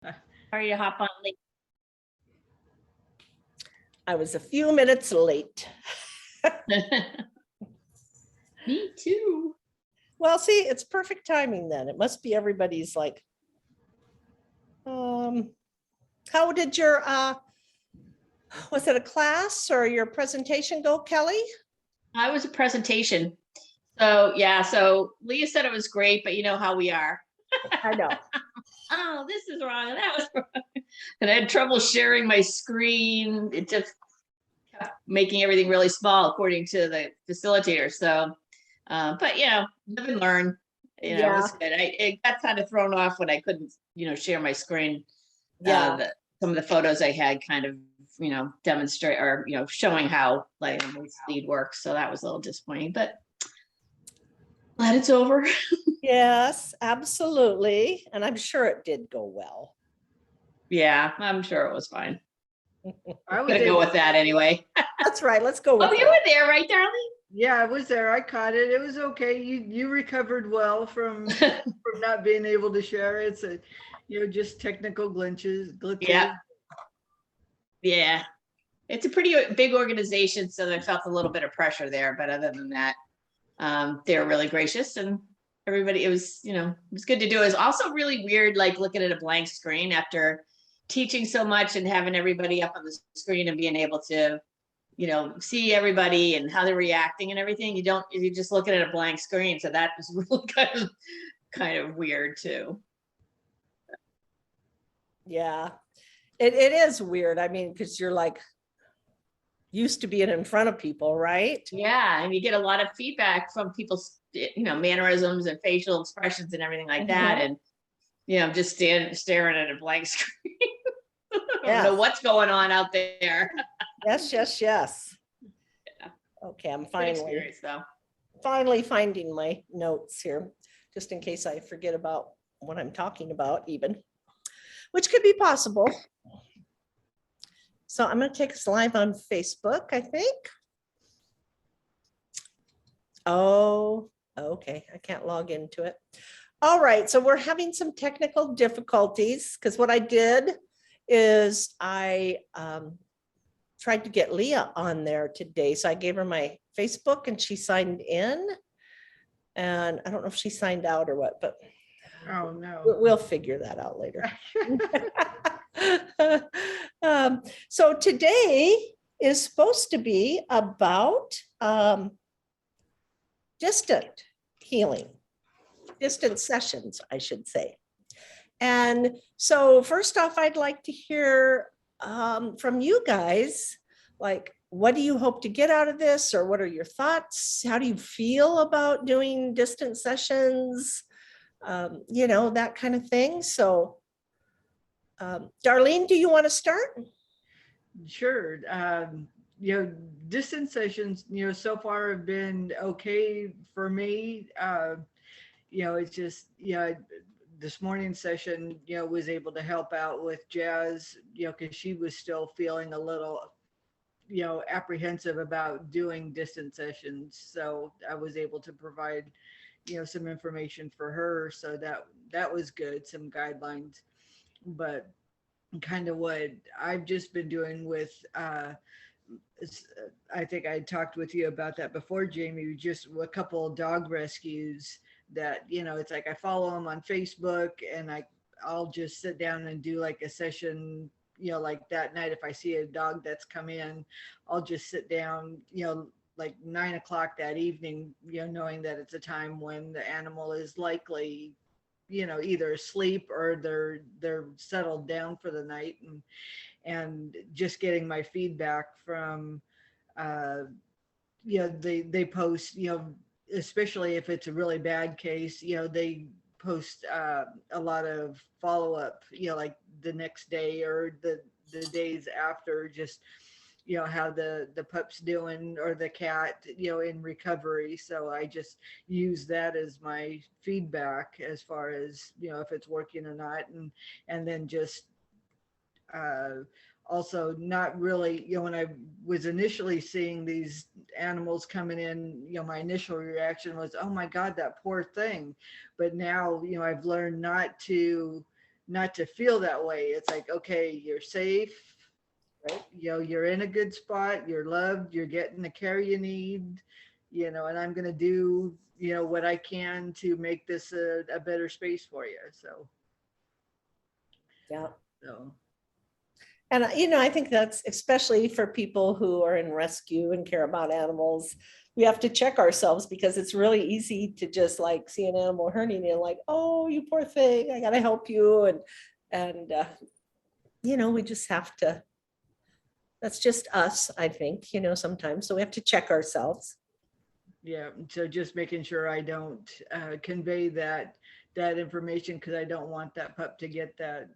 Sorry to hop on late. I was a few minutes late. Me too. Well, see, it's perfect timing then. It must be everybody's like, how did your, was it a class or your presentation go, Kelly? I was a presentation. So yeah, so Leah said it was great, but you know how we are. I know. Oh, this is wrong, and that was wrong. And I had trouble sharing my screen. It just kept making everything really small according to the facilitator. So, but you know, live and learn. You know, it was good. It got kind of thrown off when I couldn't, you know, share my screen. Yeah. Some of the photos I had kind of, you know, demonstrate or, you know, showing how like lead works. So that was a little disappointing, but glad it's over. Yes, absolutely. And I'm sure it did go well. Yeah, I'm sure it was fine. I I'm gonna go with that anyway. That's right. Let's go with Oh, you were there, right, darling? Yeah, I was there. I caught it. It was okay. You recovered well from not being able to share. It's a, you know, just technical glitches. Yeah. Yeah. It's a pretty big organization, so I felt a little bit of pressure there. But other than that, they're really gracious and everybody, it was, you know, it was good to do. It was also really weird, like looking at a blank screen after teaching so much and having everybody up on the screen and being able to, you know, see everybody and how they're reacting and everything. You're just looking at a blank screen. So that was really kind of weird too. Yeah, it is weird. I mean, because you're like used to being in front of people, right? Yeah, and you get a lot of feedback from people's, you know, mannerisms and facial expressions and everything like that. And, you know, just staring at a blank screen. I don't know what's going on out there. Yes. Yeah. Okay, I'm finally finding my notes here, just in case I forget about what I'm talking about even, which could be possible. So I'm going to take us live on Facebook, I think. Oh, okay. I can't log into it. All right. So we're having some technical difficulties because what I did is I tried to get Leah on there today. So I gave her my Facebook and she signed in. And I don't know if she signed out or what, but Oh no. We'll figure that out later. So today is supposed to be about distant healing, distant sessions, I should say. And so first off, I'd like to hear from you guys, like, what do you hope to get out of this? Or what are your thoughts? How do you feel about doing distant sessions? You know, that kind of thing. So, Darlene, do you want to start? Sure. You know, distance sessions, you know, so far have been okay for me. You know, it's just, you know, this morning's session, you know, was able to help out with Jazz, you know, because she was still feeling a little, you know, apprehensive about doing distance sessions. So I was able to provide, you know, some information for her. So that was good, some guidelines. But kind of what I've just been doing with, I think I talked with you about that before, Jamie, just a couple of dog rescues that, you know, it's like I follow them on Facebook and I'll just sit down and do like a session, you know, like that night. If I see a dog that's come in, I'll just sit down, you know, like 9 o'clock that evening, you know, knowing that it's a time when the animal is likely, you know, either asleep or they're settled down for the night, and just getting my feedback from, you know, they post, you know, especially if it's a really bad case, you know, they post a lot of follow-up, you know, like the next day or the days after, just, you know, how the pup's doing or the cat, you know, in recovery. So I just use that as my feedback as far as, you know, if it's working or not. And then just also not really, you know, when I was initially seeing these animals coming in, you know, my initial reaction was, oh my God, that poor thing. But now, you know, I've learned not to not to feel that way. It's like, okay, you're safe, Right. you're in a good spot, you're loved, you're getting the care you need, and I'm going to do, what I can to make this a better space for you. Yeah. So, And, I think that's especially for people who are in rescue and care about animals. We have to check ourselves because it's really easy to just like see an animal hurting and like, oh, you poor thing, I gotta help you. And we just have to, that's just us, I think, sometimes. So we have to check ourselves. yeah. So just making sure I don't convey that information, because I don't want that pup to get that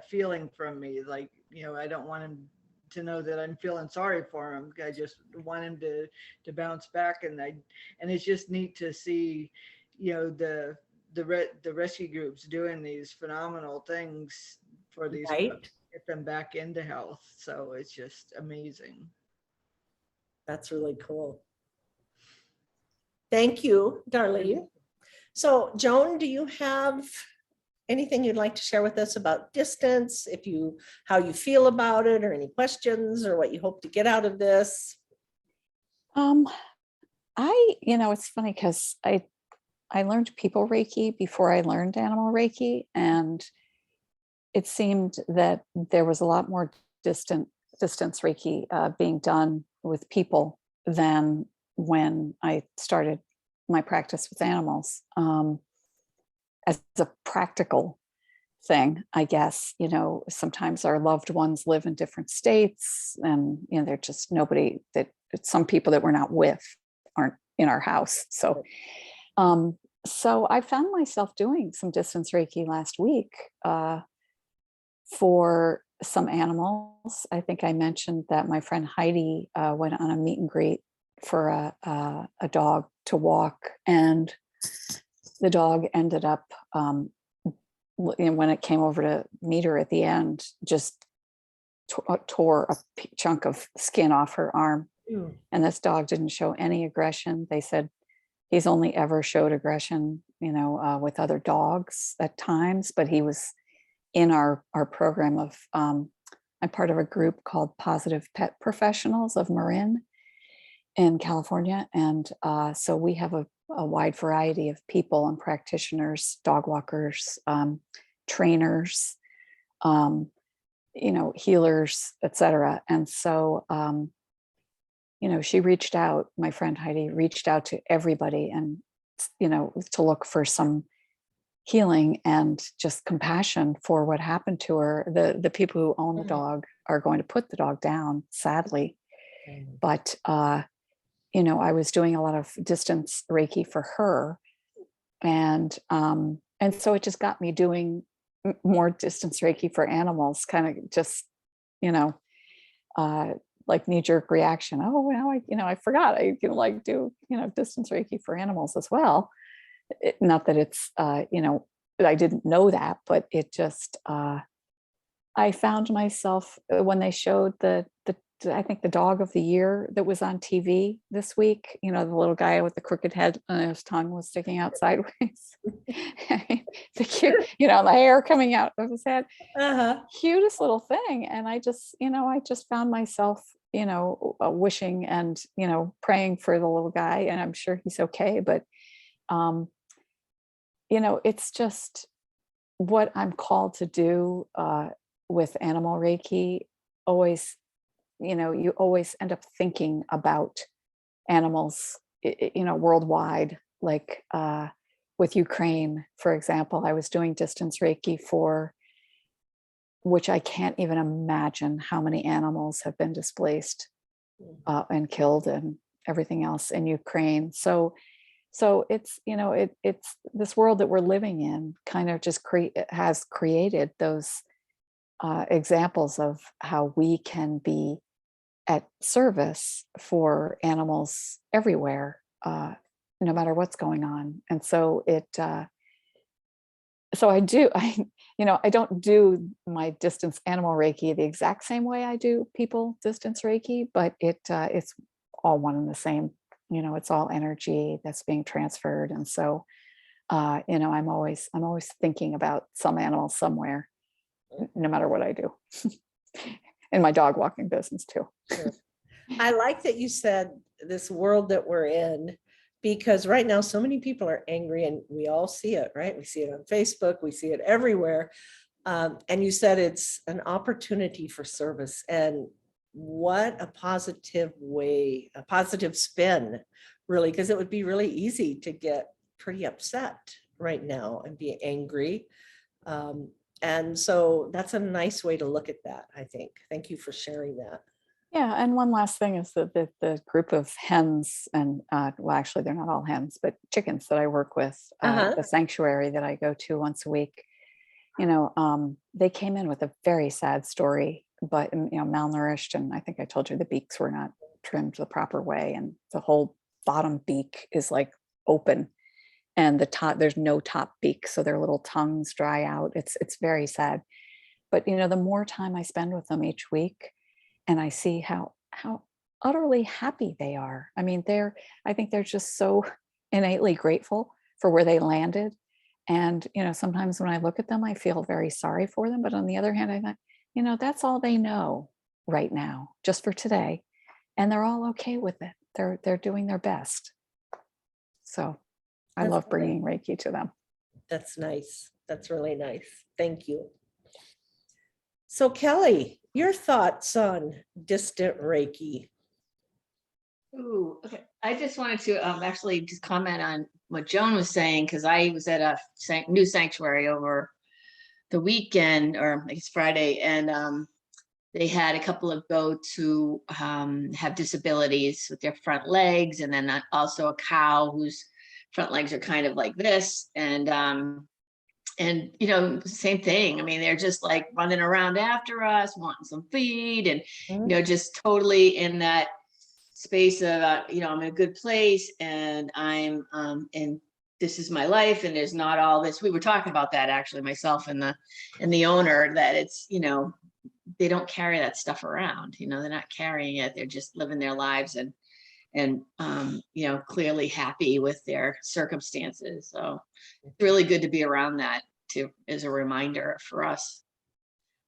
feeling from me. Like, I don't want him to know that I'm feeling sorry for him. I just want him to bounce back. And it's just neat to see, the rescue groups doing these phenomenal things for these Right. pups, get them back into health. So it's just amazing. That's really cool. Thank you, Darlene. So Joan, do you have anything you'd like to share with us about distance, how you feel about it, or any questions, or what you hope to get out of this? It's funny because I learned people Reiki before I learned animal Reiki, and it seemed that there was a lot more distance Reiki being done with people than when I started my practice with animals. As a practical thing, I guess, sometimes our loved ones live in different states, and they're just nobody that some people that we're not with aren't in our house. So I found myself doing some distance Reiki last week for some animals. I think I mentioned that my friend Heidi went on a meet and greet for a dog to walk, and the dog ended up, when it came over to meet her at the end, just tore a chunk of skin off her arm. And this dog didn't show any aggression. They said he's only ever showed aggression, with other dogs at times, but he was in our program of, I'm part of a group called Positive Pet Professionals of Marin in California. And so we have a wide variety of people and practitioners, dog walkers, trainers, healers, etc. And so, she reached out, my friend Heidi reached out to everybody, and, to look for some healing and just compassion for what happened to her. The people who own the dog are going to put the dog down, sadly. But, I was doing a lot of distance Reiki for her. And so it just got me doing more distance Reiki for animals, kind of just, like knee-jerk reaction. Oh, now I forgot I can like do, distance Reiki for animals as well. Not that it's, I didn't know that, but it just, I found myself when they showed I think the dog of the year that was on TV this week, the little guy with the crooked head and his tongue was sticking out sideways. The cute, the hair coming out of his head. Cutest little thing. And I just found myself, wishing and, praying for the little guy, and I'm sure he's okay. But, it's just what I'm called to do with animal Reiki. Always, you always end up thinking about animals, worldwide. Like with Ukraine, for example, I was doing distance Reiki for, which I can't even imagine how many animals have been displaced and killed and everything else in Ukraine. So it's, it's this world that we're living in kind of just has created those examples of how we can be at service for animals everywhere, no matter what's going on. And so I don't do my distance animal Reiki the exact same way I do people distance Reiki, but it's all one and the same. It's all energy that's being transferred. And so I'm always thinking about some animal somewhere, no matter what I do. In my dog walking business too. Sure. I like that you said this world that we're in, because right now so many people are angry and we all see it, right? We see it on Facebook, we see it everywhere. And you said it's an opportunity for service, and what a positive way, a positive spin, really, because it would be really easy to get pretty upset right now and be angry. And so that's a nice way to look at that, I think. Thank you for sharing that. Yeah, and one last thing is that the group of hens and well, actually they're not all hens, but chickens that I work with, the sanctuary that I go to once a week, they came in with a very sad story, but malnourished, and I think I told you the beaks were not trimmed the proper way, and the whole bottom beak is like open, and the top, there's no top beak, so their little tongues dry out. It's very sad. But the more time I spend with them each week, and I see how utterly happy they are. I mean, I think they're just so innately grateful for where they landed. And, sometimes when I look at them, I feel very sorry for them. But on the other hand, I thought, that's all they know right now, just for today. And they're all okay with it. They're doing their best. So I That's love great. bringing Reiki to them. That's nice. That's really nice. Thank you. So Kelly, your thoughts on distant Reiki? Ooh, okay. I just wanted to actually just comment on what Joan was saying, because I was at a new sanctuary over the weekend, or I guess Friday, and they had a couple of goats who have disabilities with their front legs, and then also a cow whose front legs are kind of like this, and same thing. I mean, they're just like running around after us, wanting some feed, and just totally in that space of I'm in a good place, and I'm and this is my life, and there's not all this. We were talking about that actually, myself and the owner, that it's they don't carry that stuff around. They're not carrying it. They're just living their lives and clearly happy with their circumstances. So it's really good to be around that too, as a reminder for us.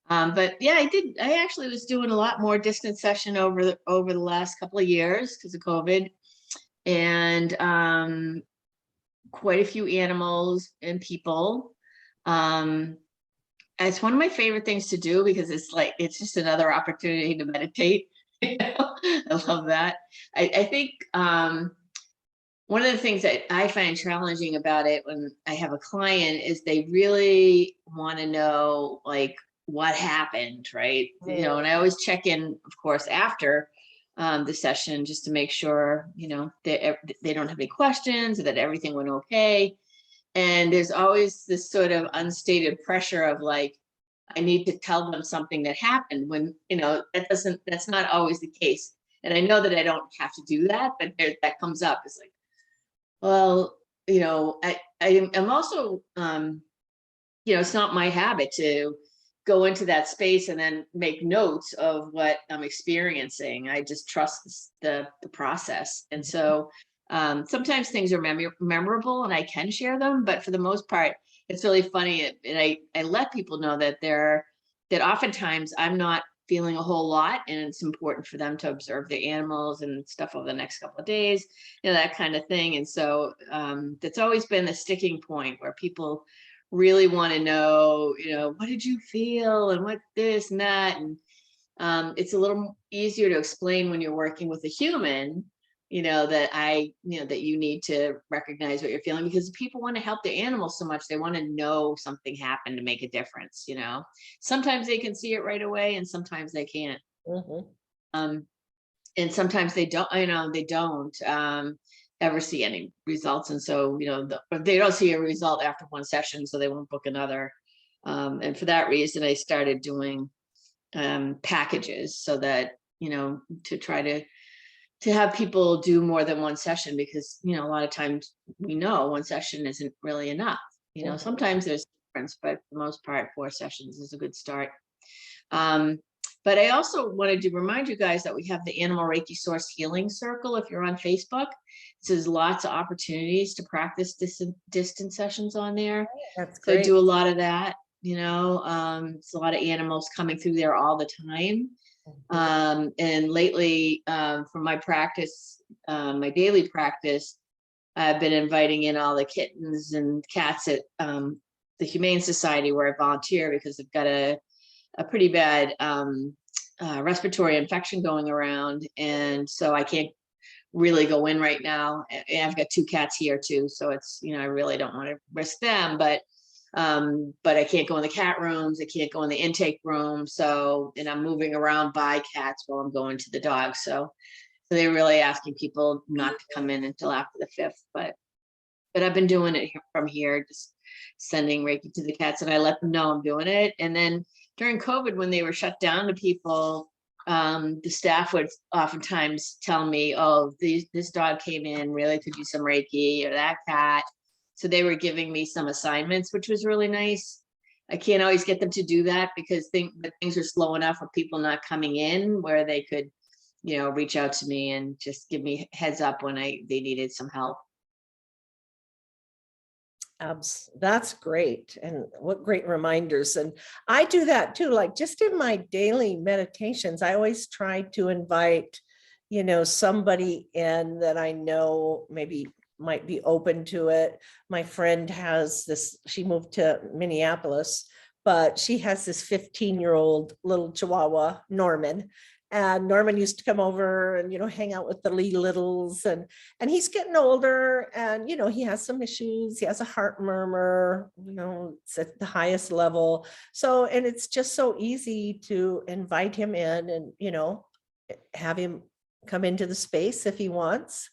But yeah, I actually was doing a lot more distance session over the last couple of years because of COVID, and quite a few animals and people. It's one of my favorite things to do because it's just another opportunity to meditate. I love that. I think one of the things that I find challenging about it when I have a client is they really want to know what happened, right? And I always check in, of course, after the session, just to make sure, they don't have any questions, that everything went okay. And there's always this sort of unstated pressure of I need to tell them something that happened, when, that's not always the case. And I know that I don't have to do that, but that comes up. It's well, I'm also, it's not my habit to go into that space and then make notes of what I'm experiencing. I just trust the process. And so sometimes things are memorable and I can share them, but for the most part, it's really funny. And I let people know that that oftentimes I'm not feeling a whole lot, and it's important for them to observe the animals and stuff over the next couple of days, that kind of thing. And so that's always been a sticking point where people really want to know, what did you feel and what this and that. And it's a little easier to explain when you're working with a human, that you need to recognize what you're feeling, because people want to help the animals so much. They want to know something happened to make a difference. Sometimes they can see it right away, and sometimes they can't. And sometimes they don't, they don't ever see any results. And so, they don't see a result after one session, so they won't book another. And for that reason, I started doing packages, so that, to try to have people do more than one session, because, a lot of times we know one session isn't really enough. Sometimes there's a difference, but for the most part, 4 sessions is a good start. But I also wanted to remind you guys that we have the Animal Reiki Source Healing Circle. If you're on Facebook, there's lots of opportunities to practice distance sessions on there. That's So I great. do a lot of that, it's a lot of animals coming through there all the time. And lately, for my practice, my daily practice, I've been inviting in all the kittens and cats at the Humane Society where I volunteer, because I've got a pretty bad respiratory infection going around. And so I can't really go in right now. And I've got 2 cats here too. So it's, I really don't want to risk them, but I can't go in the cat rooms. I can't go in the intake room. So, and I'm moving around by cats while I'm going to the dogs. So they're really asking people not to come in until after the 5th, but I've been doing it from here, just sending Reiki to the cats, and I let them know I'm doing it. And then during COVID, when they were shut down to people, the staff would oftentimes tell me, oh, this dog came in, really could use some Reiki, or that cat. So they were giving me some assignments, which was really nice. I can't always get them to do that because things are slow enough for people not coming in where they could, reach out to me and just give me heads up when they needed some help. That's great. And what great reminders. And I do that too, like just in my daily meditations, I always try to invite, somebody in that I know maybe might be open to it. My friend has this, she moved to Minneapolis, but she has this 15-year-old little Chihuahua, Norman. And Norman used to come over and, hang out with the littles, and he's getting older, and, he has some issues. He has a heart murmur, it's at the highest level. So, and it's just so easy to invite him in and, have him come into the space if he wants.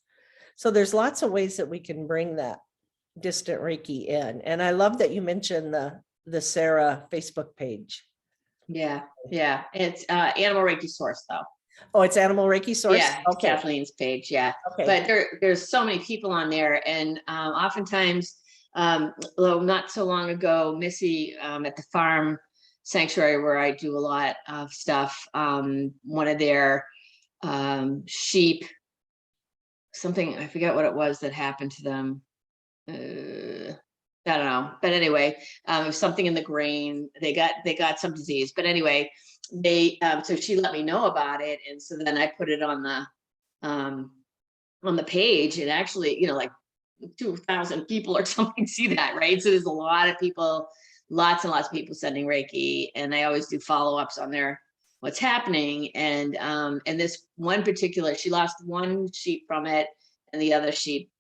So there's lots of ways that we can bring that distant Reiki in. And I love that you mentioned the Sarah Facebook page. Yeah. It's Animal Reiki Source though. Oh, it's Animal Reiki Source? Yeah, it's okay. Kathleen's page, yeah. Okay. But there's so many people on there, and oftentimes, not so long ago, Missy at the farm sanctuary where I do a lot of stuff, one of their sheep, something, I forget what it was that happened to them. I don't know, but anyway, something in the grain, they got some disease, but anyway, so she let me know about it, and so then I put it on the page, and actually, like 2,000 people or something see that, right? So there's a lot of people, lots and lots of people sending Reiki, and I always do follow-ups on their what's happening. And this one particular, she lost one sheep from it, and the other sheep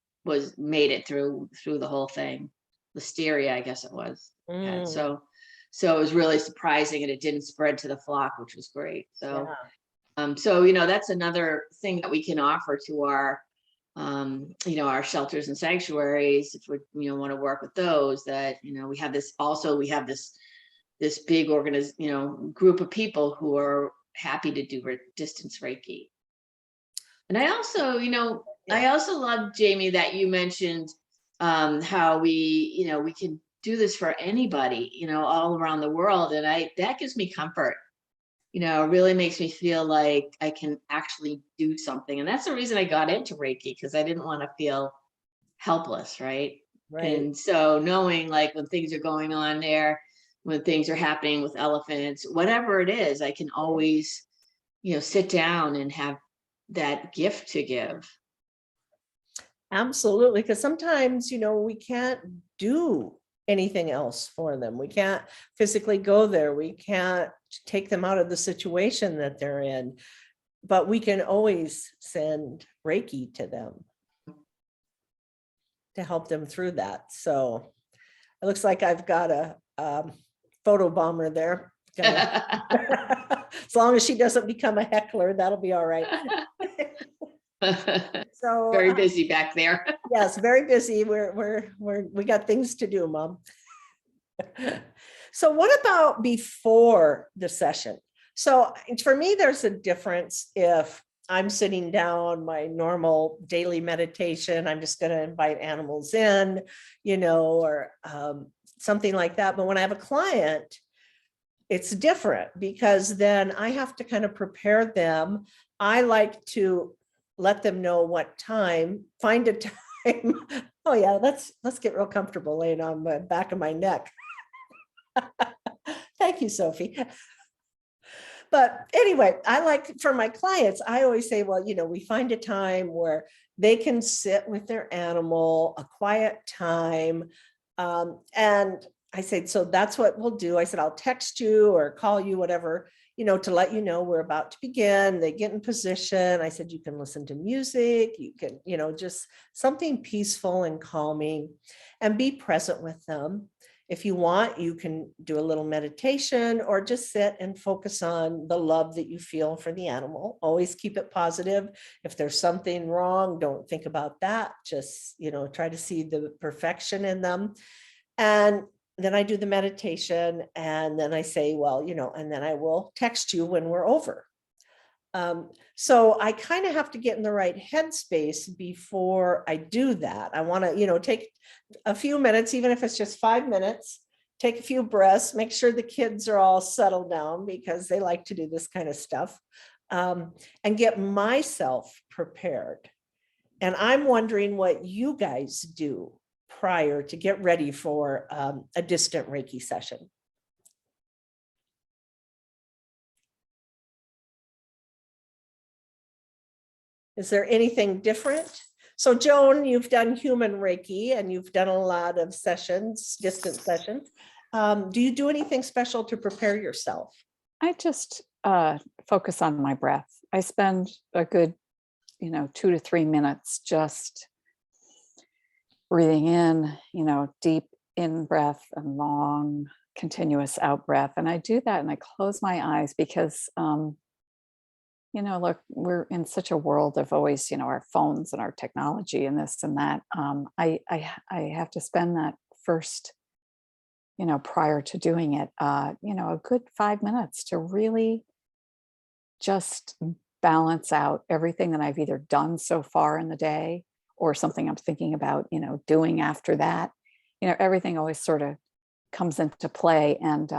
made it through the whole thing. Listeria, I guess it was. Yeah, so it was really surprising, and it didn't spread to the flock, which was great. So that's another thing that we can offer to our our shelters and sanctuaries, if we want to work with those, that we have this big group of people who are happy to do distance Reiki. And I also love, Jamie, that you mentioned how we can do this for anybody, all around the world. And that gives me comfort, it really makes me feel like I can actually do something. And that's the reason I got into Reiki, because I didn't want to feel helpless. Right. And so knowing, like, when things are going on there, when things are happening with elephants, whatever it is, I can always, sit down and have that gift to give. Absolutely. Because sometimes, we can't do anything else for them. We can't physically go there. We can't take them out of the situation that they're in, but we can always send Reiki to them to help them through that. So it looks like I've got a photo bomber there. As long as she doesn't become a heckler, that'll be all right. So very busy back there. Yes, very busy. We got things to do, Mom. So what about before the session? So for me, there's a difference if I'm sitting down, my normal daily meditation, I'm just going to invite animals in, or something like that. But when I have a client, it's different because then I have to kind of prepare them. I like to let them know what time, find a time. Oh yeah, let's get real comfortable laying on the back of my neck. Thank you, Sophie. But anyway, I like for my clients, I always say, well, we find a time where they can sit with their animal, a quiet time. And I said, so that's what we'll do. I said, I'll text you or call you, whatever, to let you know we're about to begin. They get in position. I said, you can listen to music, you can, just something peaceful and calming, and be present with them. If you want, you can do a little meditation or just sit and focus on the love that you feel for the animal. Always keep it positive. If there's something wrong, don't think about that. Just, try to see the perfection in them. And then I do the meditation, and then I say, well, and then I will text you when we're over. So I kind of have to get in the right headspace before I do that. I want to, take a few minutes, even if it's just 5 minutes, take a few breaths, make sure the kids are all settled down because they like to do this kind of stuff, and get myself prepared. And I'm wondering what you guys do prior to get ready for a distant Reiki session. Is there anything different? So Joan, you've done human Reiki and you've done a lot of sessions, distant sessions. Do you do anything special to prepare yourself? I just focus on my breath. I spend a good, 2 to 3 minutes just breathing in, deep in breath and long, continuous out breath. And I do that and I close my eyes because look, we're in such a world of always, our phones and our technology and this and that. I have to spend that first, prior to doing it, a good 5 minutes to really just balance out everything that I've either done so far in the day or something I'm thinking about, doing after that. Everything always sort of comes into play, and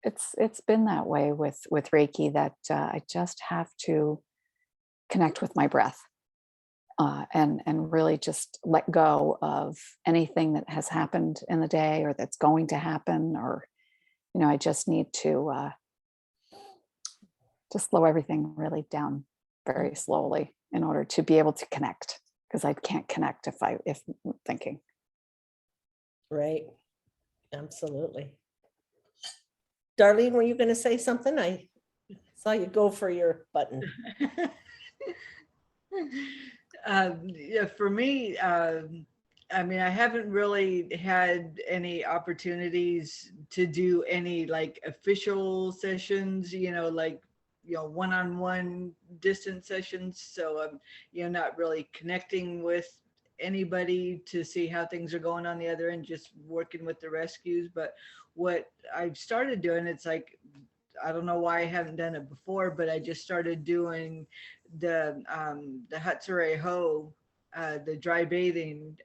it's been that way with Reiki, that I just have to connect with my breath and really just let go of anything that has happened in the day or that's going to happen, or I just need to slow everything really down very slowly in order to be able to connect, because I can't connect if I'm thinking. Right. Absolutely. Darlene, were you going to say something? I saw you go for your button. Yeah, for me, I mean, I haven't really had any opportunities to do any like official sessions, one-on-one distant sessions. So I'm, not really connecting with anybody to see how things are going on the other end, just working with the rescues. But what I've started doing, it's like, I don't know why I haven't done it before, but I just started doing the Hatsure Ho, the dry bathing,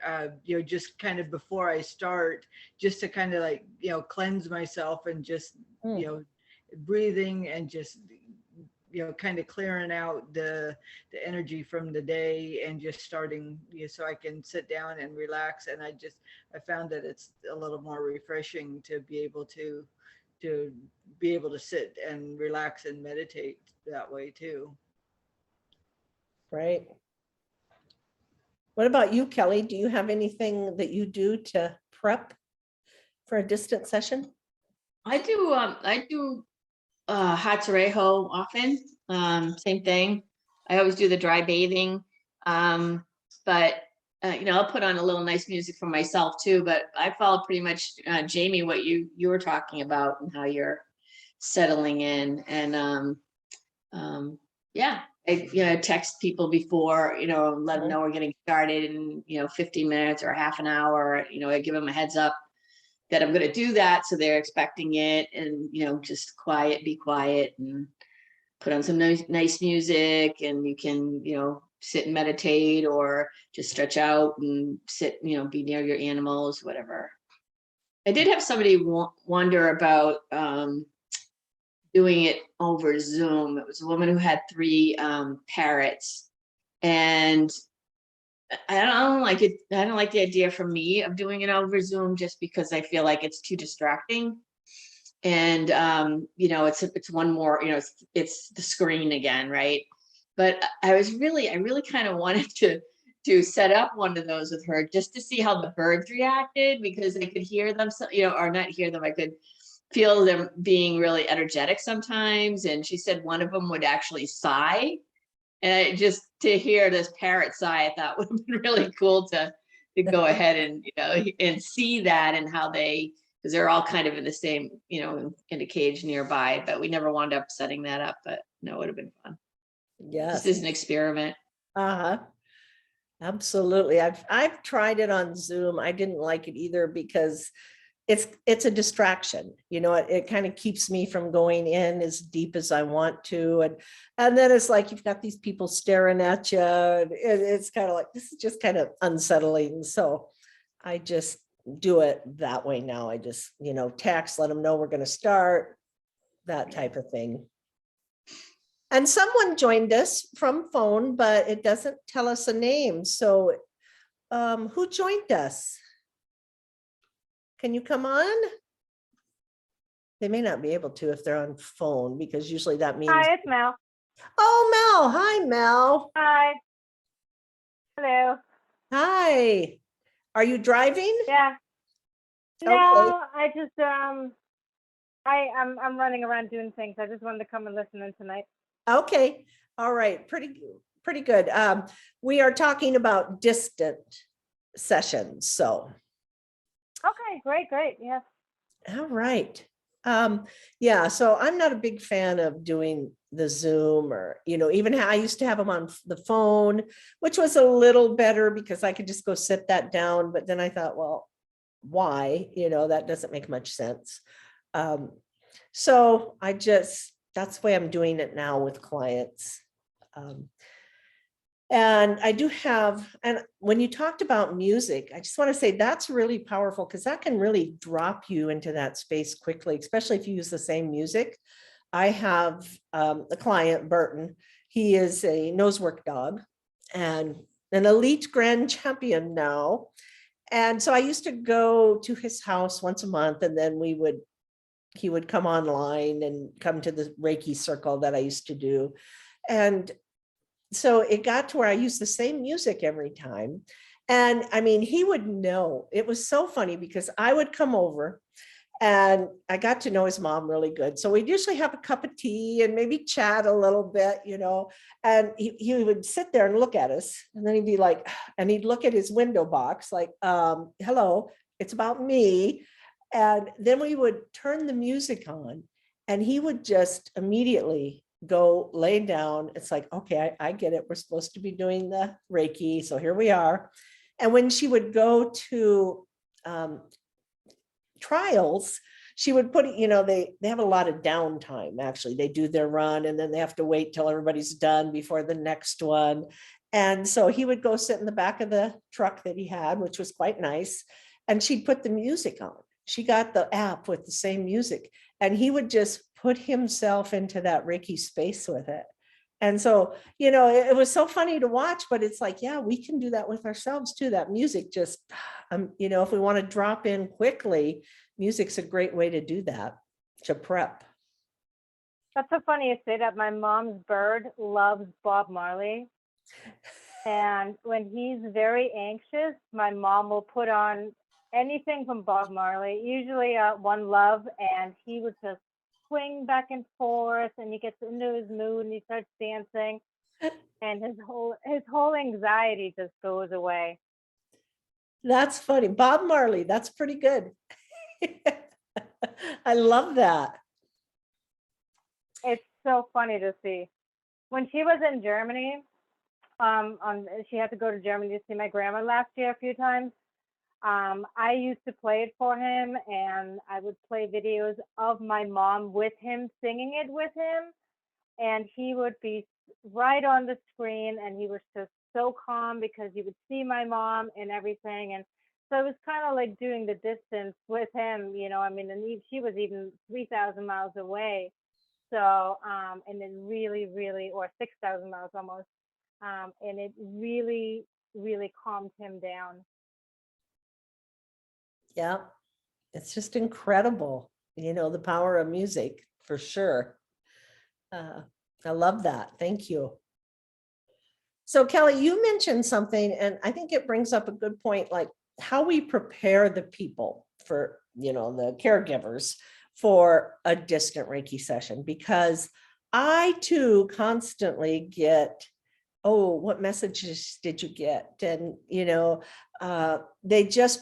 just kind of before I start, just to kind of like, cleanse myself and just, breathing and just, kind of clearing out the energy from the day and just starting, so I can sit down and relax. And I found that it's a little more refreshing to be able to sit and relax and meditate that way too. Right. What about you, Kelly? Do you have anything that you do to prep for a distant session? I do Hatsure Ho often. Same thing. I always do the dry bathing. But I'll put on a little nice music for myself too. But I follow pretty much Jamie, what you were talking about and how you're settling in. And yeah, I text people before, let them know we're getting started in 15 minutes or half an hour. I give them a heads up that I'm going to do that, so they're expecting it, and just be quiet and put on some nice music, and you can sit and meditate or just stretch out and sit, be near your animals, whatever. I did have somebody wonder about doing it over Zoom. It was a woman who had 3 parrots, and I don't like it. I don't like the idea for me of doing it over Zoom just because I feel like it's too distracting. And you know, it's one more, you know, it's the screen again, right? But I really kind of wanted to set up one of those with her just to see how the birds reacted, because I could hear them, so, you know, or not hear them, I could feel them being really energetic sometimes. And she said one of them would actually sigh, and just to hear this parrot sigh, I thought would have been really cool to go ahead and, you know, and see that, and how they, because they're all kind of in the same, you know, in a cage nearby, but we never wound up setting that up. But no, it would have been fun. Just Yes. as an experiment. Uh-huh. Absolutely. I've tried it on Zoom. I didn't like it either because it's a distraction. You know, it kind of keeps me from going in as deep as I want to. And then it's like you've got these people staring at you. And it's kind of like, this is just kind of unsettling. So I just do it that way now. I just, you know, text, let them know we're going to start, that type of thing. And someone joined us from phone, but it doesn't tell us a name. So who joined us? Can you come on? They may not be able to if they're on phone, because usually that means. Hi, it's Mel. Oh, Mel. Hi, Mel. Hi. Hello. Hi. Are you driving? Yeah. Okay. No, I just I'm running around doing things. I just wanted to come and listen in tonight. Okay. All right. Pretty good. We are talking about distant sessions. So. Okay, great. Yes. All right. Yeah, so I'm not a big fan of doing the Zoom, or, you know, even how I used to have them on the phone, which was a little better because I could just go sit that down. But then I thought, well, why? You know, that doesn't make much sense. So that's the way I'm doing it now with clients. And I do have, and when you talked about music, I just want to say that's really powerful, because that can really drop you into that space quickly, especially if you use the same music. I have a client, Burton. He is a nosework dog and an elite grand champion now. And so I used to go to his house once a month, and then he would come online and come to the Reiki circle that I used to do. And so it got to where I used the same music every time. And I mean, he would know. It was so funny because I would come over and I got to know his mom really good. So we'd usually have a cup of tea and maybe chat a little bit, you know, and he would sit there and look at us. And then he'd be like, and he'd look at his window box like, hello, it's about me. And then we would turn the music on and he would just immediately go lay down. It's like, okay, I get it. We're supposed to be doing the Reiki. So here we are. And when she would go to trials, she would put it, you know, they have a lot of downtime. Actually, they do their run and then they have to wait till everybody's done before the next one. And so he would go sit in the back of the truck that he had, which was quite nice. And she'd put the music on. She got the app with the same music, and he would just put himself into that Reiki space with it. And so, you know, it was so funny to watch, but it's like, yeah, we can do that with ourselves too. That music just, you know, if we want to drop in quickly, music's a great way to do that, to prep. That's so funny you say that. My mom's bird loves Bob Marley. And when he's very anxious, my mom will put on anything from Bob Marley, usually One Love, and he would just swing back and forth, and he gets into his mood and he starts dancing, and his whole anxiety just goes away. That's funny. Bob Marley, that's pretty good. I love that. It's so funny to see. When she was in Germany, she had to go to Germany to see my grandma last year a few times. I used to play it for him, and I would play videos of my mom with him, singing it with him, and he would be right on the screen, and he was just so calm because you would see my mom and everything. And So it was kind of like doing the distance with him, I mean, and she was even 3,000 miles away. So, and it really, really, or 6,000 miles almost. And it really, really calmed him down. Yeah, it's just incredible, the power of music for sure. I love that. Thank you. So Kelly, you mentioned something, and I think it brings up a good point, like how we prepare the people for, the caregivers for a distant Reiki session, because I too constantly get, oh, what messages did you get? And,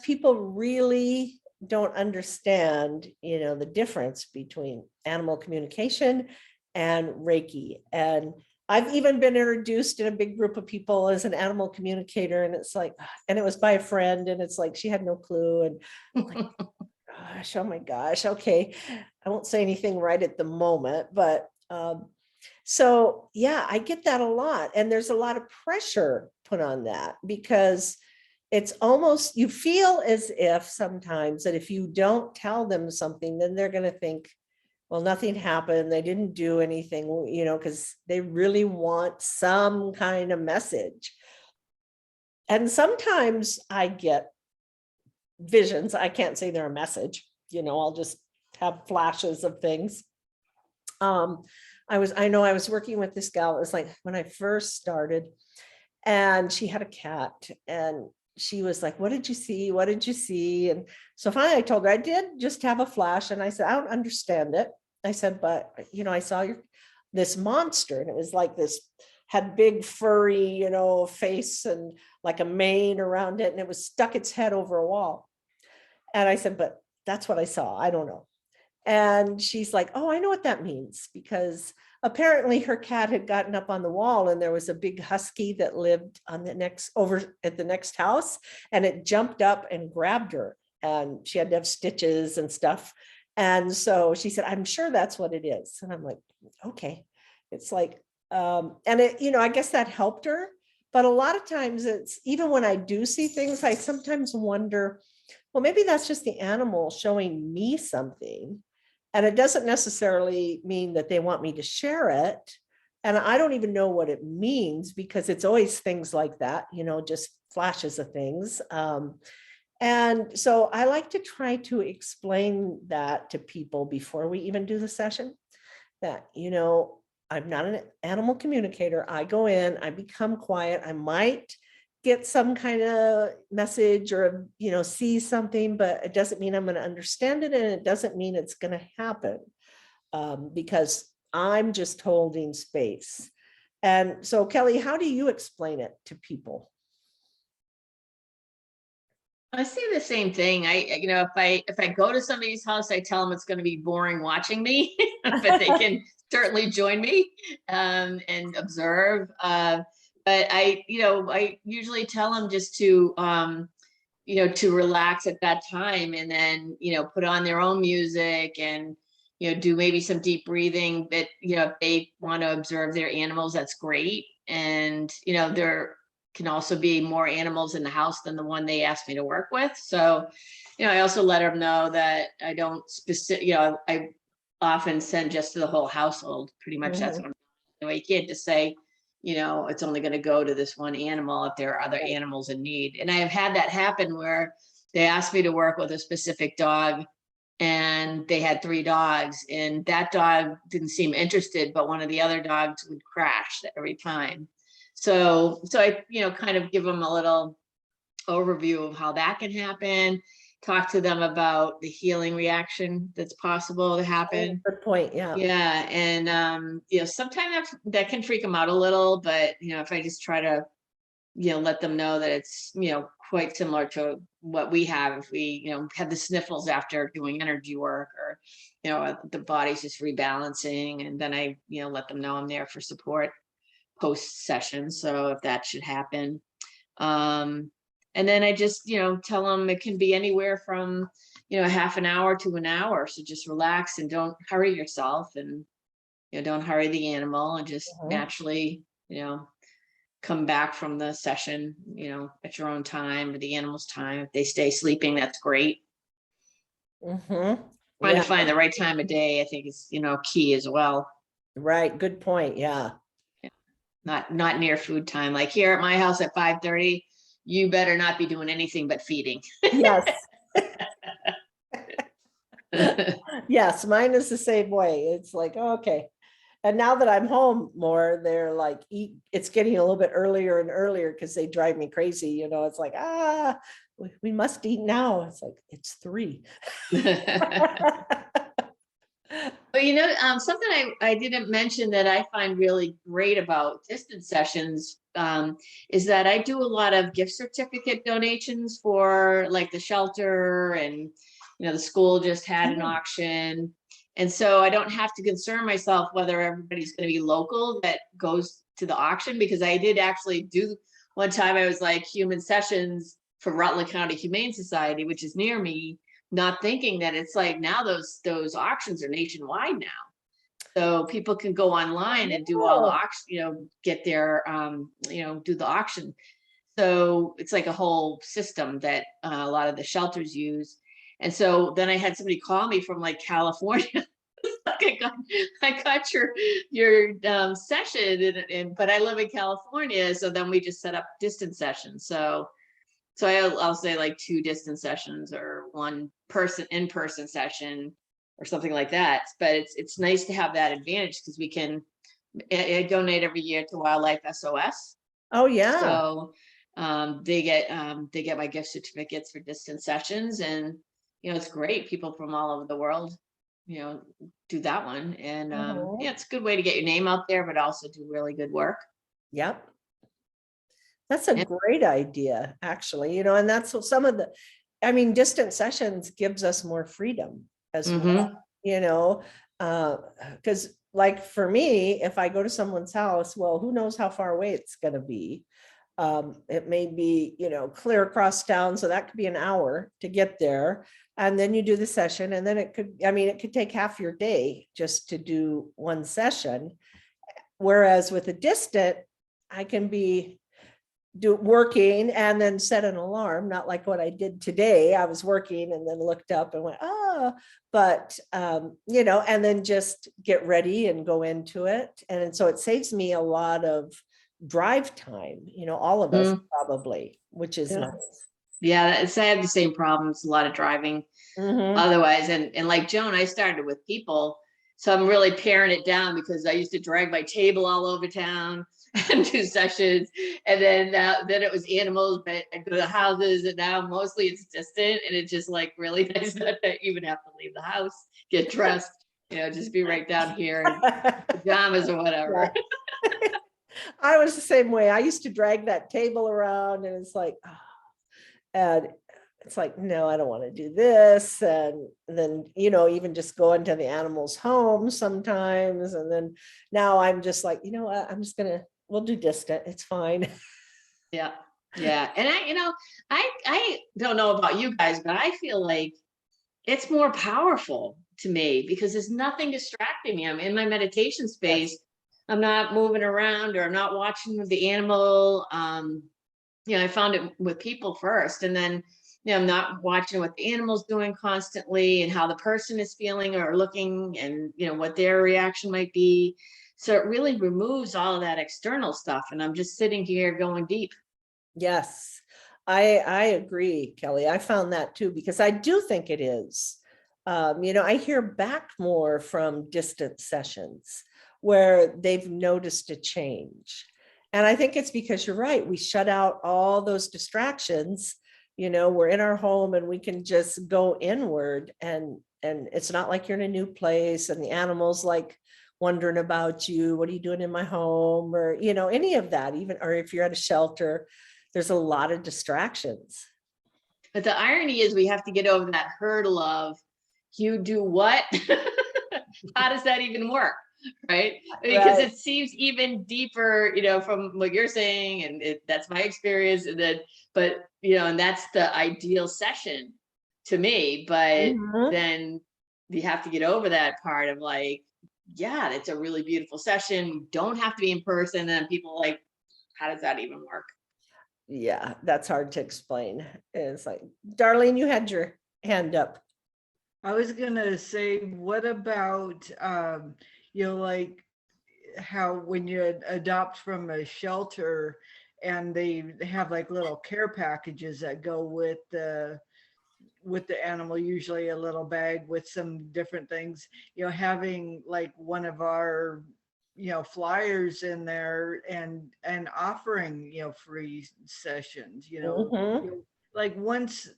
people really don't understand, the difference between animal communication and Reiki. And I've even been introduced in a big group of people as an animal communicator, and it's like, and it was by a friend, and it's like she had no clue. And like, gosh, oh my gosh, okay, I won't say anything right at the moment, but so yeah, I get that a lot, and there's a lot of pressure put on that, because it's almost, you feel as if sometimes that if you don't tell them something, then they're going to think, well, nothing happened, they didn't do anything, because they really want some kind of message. And sometimes I get visions. I can't say they're a message, I'll just have flashes of things. I know I was working with this gal. It was like when I first started, and she had a cat, and she was like, what did you see? What did you see? And so finally I told her I did just have a flash. And I said, I don't understand it. I said, but I saw this monster, and it was like this, had big furry, face and like a mane around it. And it was stuck its head over a wall. And I said, but that's what I saw. I don't know. And she's like, oh, I know what that means, because apparently her cat had gotten up on the wall, and there was a big husky that lived on over at the next house, and it jumped up and grabbed her, and she had to have stitches and stuff. And so she said, I'm sure that's what it is. And I'm like, okay. It's like, and it, I guess that helped her. But a lot of times it's, even when I do see things, I sometimes wonder, well, maybe that's just the animal showing me something. And it doesn't necessarily mean that they want me to share it. And I don't even know what it means, because it's always things like that, just flashes of things. And so I like to try to explain that to people before we even do the session, that, I'm not an animal communicator. I go in, I become quiet. I might get some kind of message or, see something, but it doesn't mean I'm going to understand it. And it doesn't mean it's going to happen, because I'm just holding space. And so, Kelly, how do you explain it to people? I say the same thing. If I go to somebody's house, I tell them it's going to be boring watching me, but they can certainly join me and observe. But I usually tell them just to, to relax at that time, and then, put on their own music, and, do maybe some deep breathing. But, if they want to observe their animals, that's great. And, there can also be more animals in the house than the one they asked me to work with. So, I also let them know that I don't I often send just to the whole household. Pretty much that's what I'm doing. You can't just say, it's only going to go to this one animal if there are other animals in need. And I have had that happen where they asked me to work with a specific dog, and they had 3 dogs, and that dog didn't seem interested, but one of the other dogs would crash every time. So I, kind of give them a little overview of how that can happen, talk to them about the healing reaction that's possible to happen. Good point. Yeah. Yeah. And, sometimes that can freak them out a little, but, if I just try to, let them know that it's, quite similar to what we have if we, have the sniffles after doing energy work, or, the body's just rebalancing. And then I, let them know I'm there for support post session. So if that should happen. And then I just, tell them it can be anywhere from, half an hour to an hour. So just relax and don't hurry yourself, and, don't hurry the animal, and just naturally, come back from the session, at your own time or the animal's time. If they stay sleeping, that's great. Mhm. Trying Yeah, to find the right time of day, I think is, key as well. right. Good point. Yeah. Not near food time. Like here at my house at 5:30, you better not be doing anything but feeding. Yes. Yes, mine is the same way. It's like, okay. And now that I'm home more, they're like, it's getting a little bit earlier and earlier because they drive me crazy. It's like, we must eat now. It's like, it's 3. But something I didn't mention that I find really great about distance sessions is that I do a lot of gift certificate donations for like the shelter, and the school just had an auction. And so I don't have to concern myself whether everybody's going to be local that goes to the auction, because I did actually do one time. I was like human sessions for Rutland County Humane Society, which is near me, not thinking that it's like now those auctions are nationwide now. So people can go online and do all the auction, get their, do the auction. So it's like a whole system that a lot of the shelters use. And so then I had somebody call me from like California. Like I got your session, but I live in California. So then we just set up distance sessions. So I'll say like 2 distance sessions or 1 in-person session or something like that. But it's nice to have that advantage because I donate every year to Wildlife SOS. Oh, yeah. So they get my gift certificates for distance sessions, and it's great. People from all over the world, do that one. And Mhm. it's a good way to get your name out there, but also do really good work. Yep. That's a Yeah. great idea, actually, and that's what distant sessions gives us more freedom as well, because like for me, if I go to someone's house, well, who knows how far away it's going to be. It may be, clear across town. So that could be an hour to get there. And then you do the session, and then it could take half your day just to do one session. Whereas with a distant, I can be working and then set an alarm, not like what I did today. I was working and then looked up and went, but and then just get ready and go into it. And so it saves me a lot of drive time, all of us probably, which is nice. Yeah, I have the same problems, a lot of driving otherwise. And like Joan, I started with people. So I'm really paring it down because I used to drag my table all over town and do sessions. And then it was animals, but I go to houses, and now mostly it's distant. And it's just like really nice not to even have to leave the house, get dressed, just be right down here in pajamas or whatever. I was the same way. I used to drag that table around, and it's like, and it's like, no, I don't want to do this. And then, even just go into the animal's home sometimes. And then now I'm just like, what, we'll do distant. It's fine. Yeah. Yeah. And I don't know about you guys, but I feel like it's more powerful to me because there's nothing distracting me. I'm in my meditation space. Yes. I'm not moving around, or I'm not watching the animal. I found it with people first, and then, I'm not watching what the animal's doing constantly and how the person is feeling or looking, and, what their reaction might be. So it really removes all of that external stuff. And I'm just sitting here going deep. Yes, I agree, Kelly. I found that too, because I do think it is. I hear back more from distant sessions where they've noticed a change. And I think it's because you're right. We shut out all those distractions. We're in our home and we can just go inward, and it's not like you're in a new place and the animals like wondering about you. What are you doing in my home? Or, any of that, even, or if you're at a shelter, there's a lot of distractions. But the irony is we have to get over that hurdle of you do what? How does that even work? Right? Because it seems even deeper, from what you're saying, and that's my experience. And then, but, and that's the ideal session to me. But then you have to get over that part of like, yeah, it's a really beautiful session. We don't have to be in person. And people like, how does that even work? Yeah, that's hard to explain. It's like, Darlene, you had your hand up. I was gonna say, what about, like how when you adopt from a shelter and they have like little care packages that go with the animal, usually a little bag with some different things, having like one of our, flyers in there and offering, free sessions, Mhm. like once,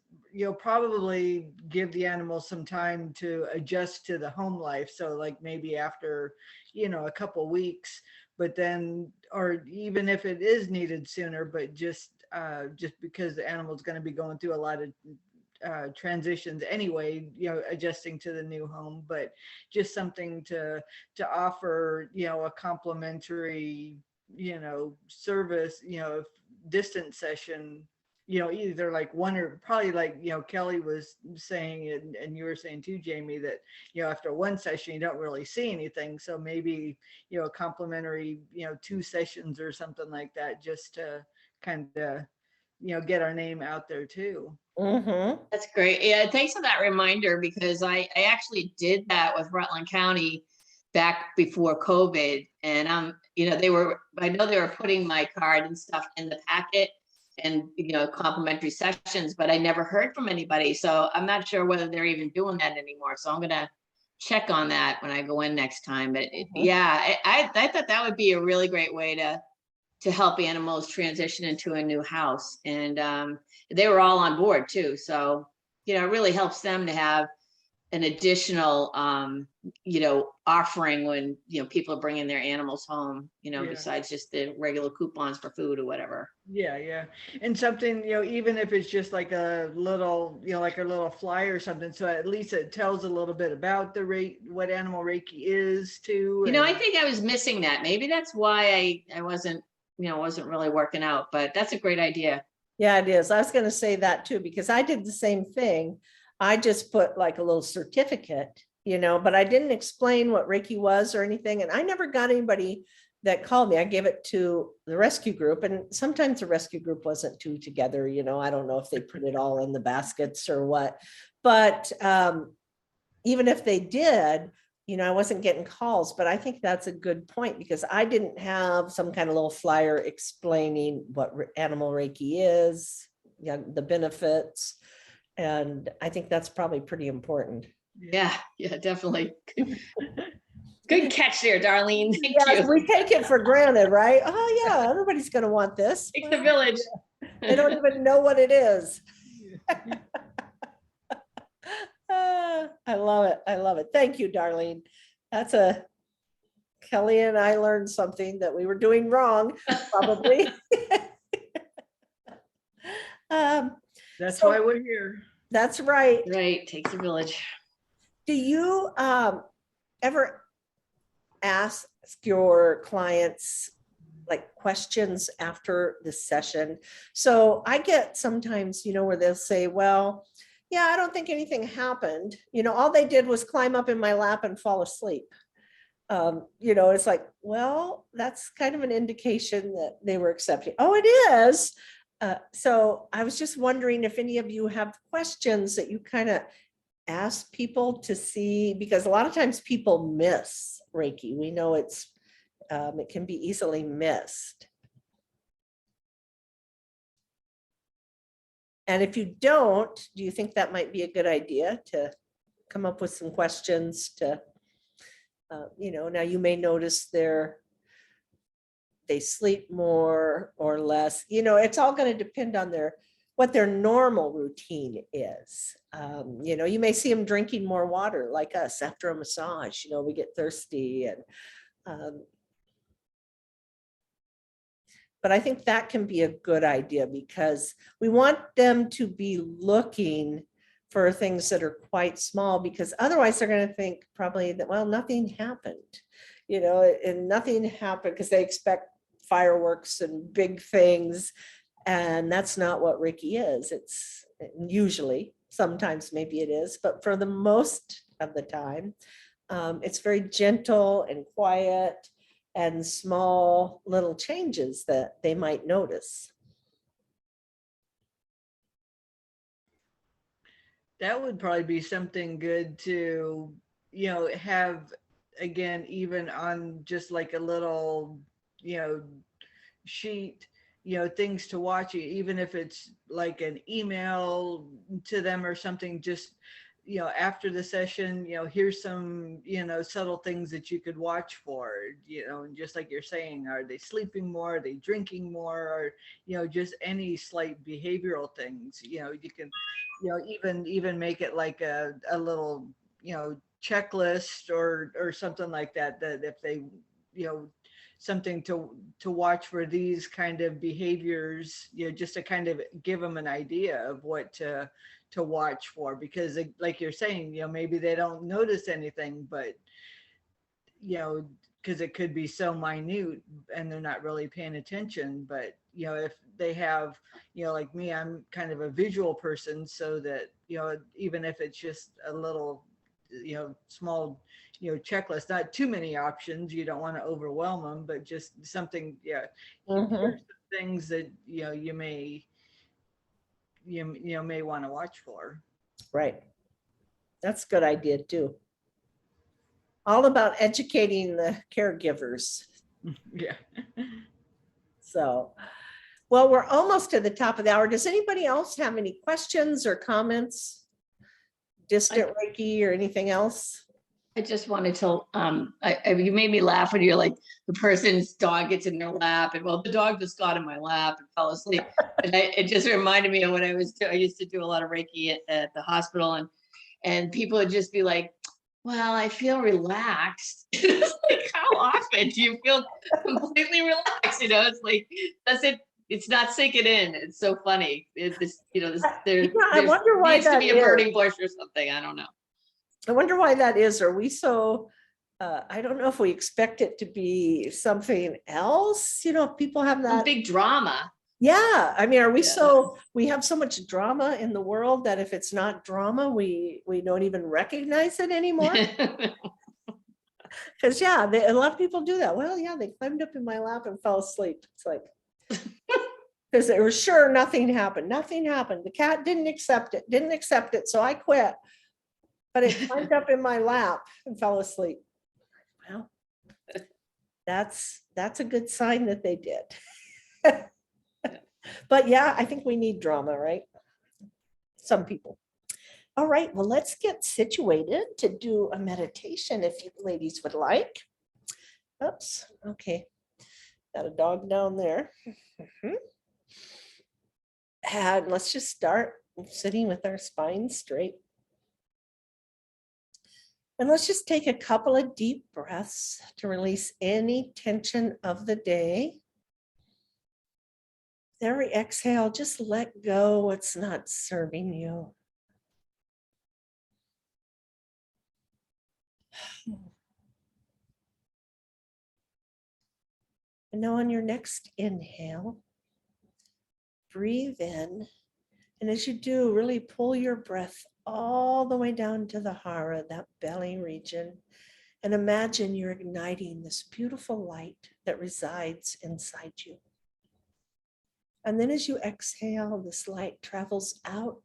probably give the animal some time to adjust to the home life. So like maybe after, a couple weeks, but then, or even if it is needed sooner, but just because the animal's going to be going through a lot of transitions anyway, adjusting to the new home, but just something to offer, a complimentary, service, distance session, either like one or probably like, Kelly was saying, and you were saying too, Jamie, that, after one session, you don't really see anything. So maybe, a complimentary, 2 sessions or something like that, just to kind of, get our name out there too. Mhm. That's great. Yeah, thanks for that reminder, because I actually did that with Rutland County back before COVID. And I know they were putting my card and stuff in the packet and, complimentary sessions, but I never heard from anybody. So I'm not sure whether they're even doing that anymore. So I'm gonna check on that when I go in next time. But yeah, I thought that would be a really great way to help animals transition into a new house. And they were all on board too. So, it really helps them to have an additional, offering when, people are bringing their animals home, Yeah. besides just the regular coupons for food or whatever. Yeah. And something, even if it's just like a little, like a little flyer or something. So at least it tells a little bit about what animal Reiki is too. I think I was missing that. Maybe that's why I wasn't, wasn't really working out, but that's a great idea. Yeah, it is. I was going to say that too, because I did the same thing. I just put like a little certificate, but I didn't explain what Reiki was or anything. And I never got anybody that called me. I gave it to the rescue group, and sometimes the rescue group wasn't too together. I don't know if they put it all in the baskets or what, but even if they did, I wasn't getting calls. But I think that's a good point, because I didn't have some kind of little flyer explaining what animal Reiki is, the benefits. And I think that's probably pretty important. Yeah, definitely. Good catch there, Darlene. Thank Yes, you. we take it for granted, right? Oh yeah, everybody's going to want this. Take the village. They don't even know what it is. I love it. I love it. Thank you, Darlene. Kelly and I learned something that we were doing wrong, probably. That's So- why we're here. That's right. Right, takes a village. Do you ever ask your clients like questions after the session? So I get sometimes, where they'll say, well, yeah, I don't think anything happened. All they did was climb up in my lap and fall asleep. It's like, well, that's kind of an indication that they were accepting. Oh, it is. So I was just wondering if any of you have questions that you kind of ask people to see, because a lot of times people miss Reiki. We know it can be easily missed. And if you don't, do you think that might be a good idea to come up with some questions to, now you may notice they sleep more or less, it's all going to depend on what their normal routine is. You may see them drinking more water like us after a massage, we get thirsty and, but I think that can be a good idea, because we want them to be looking for things that are quite small, because otherwise they're going to think probably that, well, nothing happened, and nothing happened because they expect fireworks and big things. And that's not what Reiki is. It's usually, sometimes maybe it is, but for the most of the time, it's very gentle and quiet. and small little changes that they might notice. That would probably be something good to, have again, even on just like a little, sheet, things to watch, even if it's like an email to them or something, just, after the session, here's some, subtle things that you could watch for, and just like you're saying, are they sleeping more? Are they drinking more? Or, just any slight behavioral things, you can, even make it like a little, checklist or something like that, that if they, something to watch for these kind of behaviors, just to kind of give them an idea of what to watch for, because like you're saying, maybe they don't notice anything, but because it could be so minute and they're not really paying attention. But if they have, like me, I'm kind of a visual person, so that even if it's just a little, small, checklist, not too many options, you don't want to overwhelm them, but just something, here's some things that you may may want to watch for. Right. That's a good idea too. All about educating the caregivers. Yeah. So, well, we're almost to the top of the hour. Does anybody else have any questions or comments? Distant Reiki or anything else? I just wanted to, you made me laugh when you're like, the person's dog gets in their lap, and well, the dog just got in my lap and fell asleep. And it just reminded me of when I used to do a lot of Reiki at the hospital, and people would just be like, well, I feel relaxed. It's like, how often do you feel completely relaxed? It's like, it's not sinking in. It's so funny. I wonder why needs to that be a is. burning bush or something. I don't know. I wonder why that is. Are we so, I don't know if we expect it to be something else, if people have Some that. big drama. Yeah, I mean, are we Yeah. we have so much drama in the world that if it's not drama, we don't even recognize it anymore? Because yeah, a lot of people do that. Well, yeah, they climbed up in my lap and fell asleep. It's like, because they were sure nothing happened. Nothing happened. The cat didn't accept it. So I quit. But it climbed up in my lap and fell asleep. Well, that's a good sign that they did. But yeah, I think we need drama, right? Some people. All right, well, let's get situated to do a meditation if you ladies would like. Oops, okay. Got a dog down there. And let's just start sitting with our spines straight. And let's just take a couple of deep breaths to release any tension of the day. Every exhale, just let go what's not serving you. And now on your next inhale, breathe in. And as you do, really pull your breath all the way down to the hara, that belly region. And imagine you're igniting this beautiful light that resides inside you. And then as you exhale, this light travels out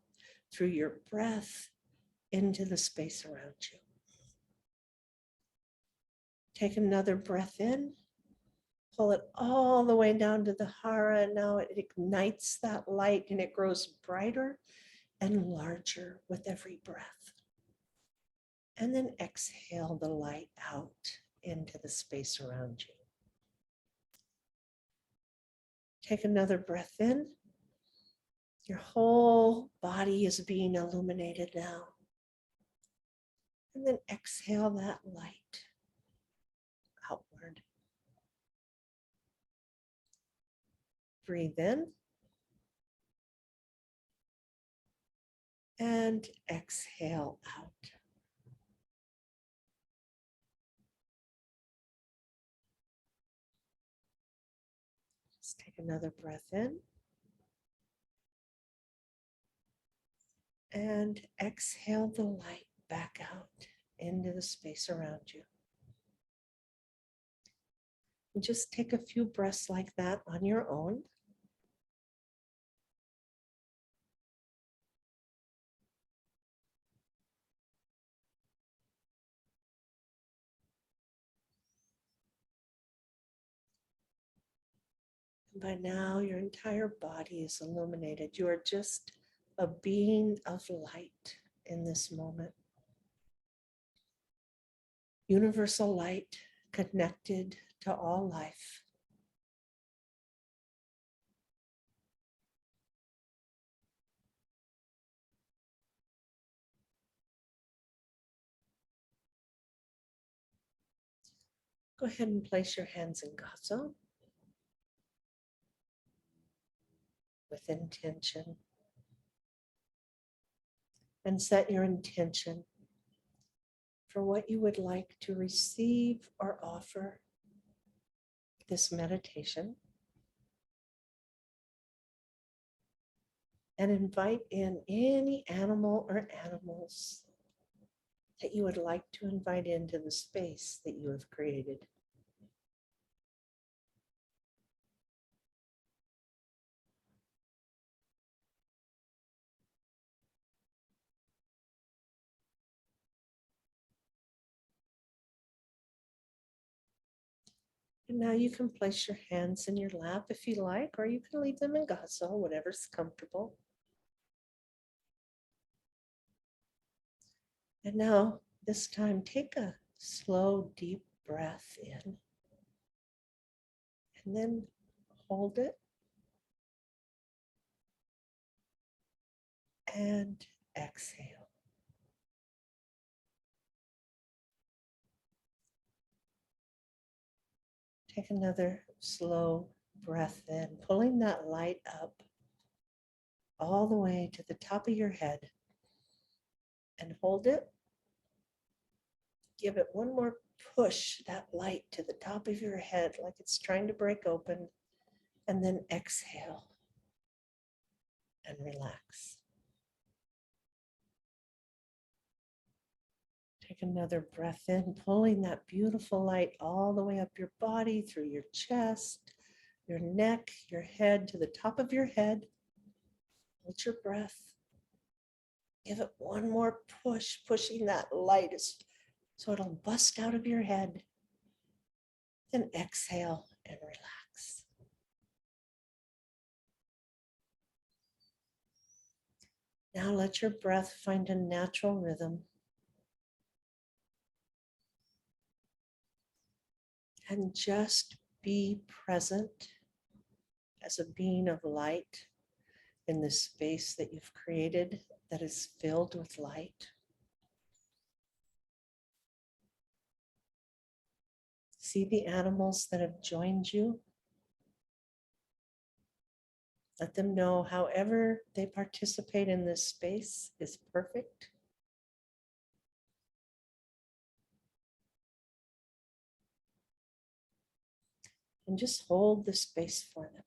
through your breath into the space around you. Take another breath in, pull it all the way down to the hara. And now it ignites that light and it grows brighter and larger with every breath. And then exhale the light out into the space around you. Take another breath in. Your whole body is being illuminated now. And then exhale that light outward. Breathe in. And exhale out. Just take another breath in. And exhale the light back out into the space around you. And just take a few breaths like that on your own. And by now, your entire body is illuminated. You are just a being of light in this moment. Universal light connected to all life. Go ahead and place your hands in Gazo with intention. And set your intention for what you would like to receive or offer this meditation. And invite in any animal or animals that you would like to invite into the space that you have created. And now you can place your hands in your lap if you like, or you can leave them in Gazo, whatever's comfortable. And now, this time, take a slow, deep breath in. And then hold it. And exhale. Take another slow breath in, pulling that light up all the way to the top of your head. And hold it. Give it one more push, that light to the top of your head like it's trying to break open. And then exhale and relax. Take another breath in, pulling that beautiful light all the way up your body, through your chest, your neck, your head, to the top of your head. Hold your breath. Give it one more push, pushing that light so it'll bust out of your head. Then exhale and relax. Now let your breath find a natural rhythm. And just be present as a being of light in this space that you've created that is filled with light. See the animals that have joined you. Let them know however they participate in this space is perfect. And just hold the space for them.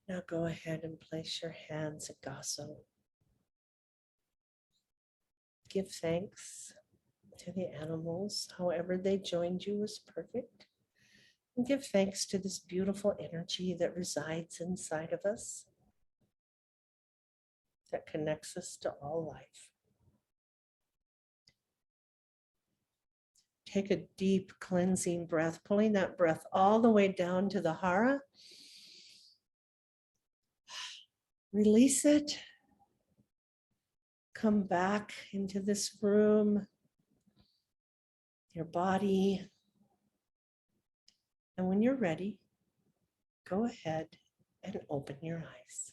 Now go ahead and place your hands at Gaso. Give thanks to the animals. However they joined you was perfect. And give thanks to this beautiful energy that resides inside of us, that connects us to all life. Take a deep cleansing breath, pulling that breath all the way down to the hara. Release it. Come back into this room, your body. And when you're ready, go ahead and open your eyes.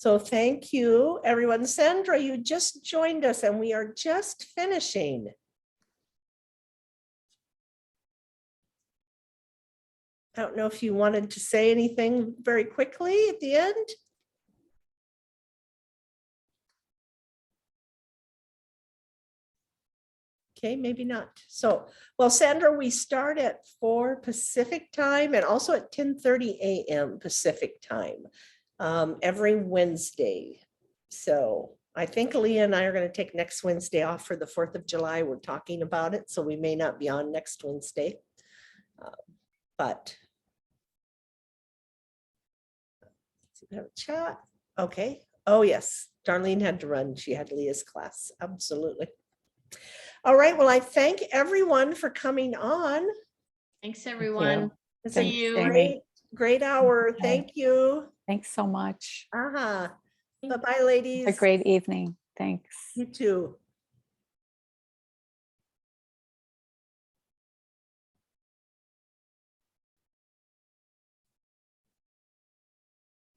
So thank you, everyone. Sandra, you just joined us and we are just finishing. I don't know if you wanted to say anything very quickly at the end. Okay, maybe not. So, well, Sandra, we start at 4 Pacific time and also at 10:30 a.m. Pacific time every Wednesday. So I think Leah and I are going to take next Wednesday off for the 4th of July. We're talking about it, so we may not be on next Wednesday. But we have a chat. Okay. Oh, yes. Darlene had to run. She had Leah's class. Absolutely. All right. Well, I thank everyone for coming on. Thanks, everyone. It's See a you. great, great hour. Thank you. Thanks so much. Bye-bye, ladies. A great evening. Thanks. You too.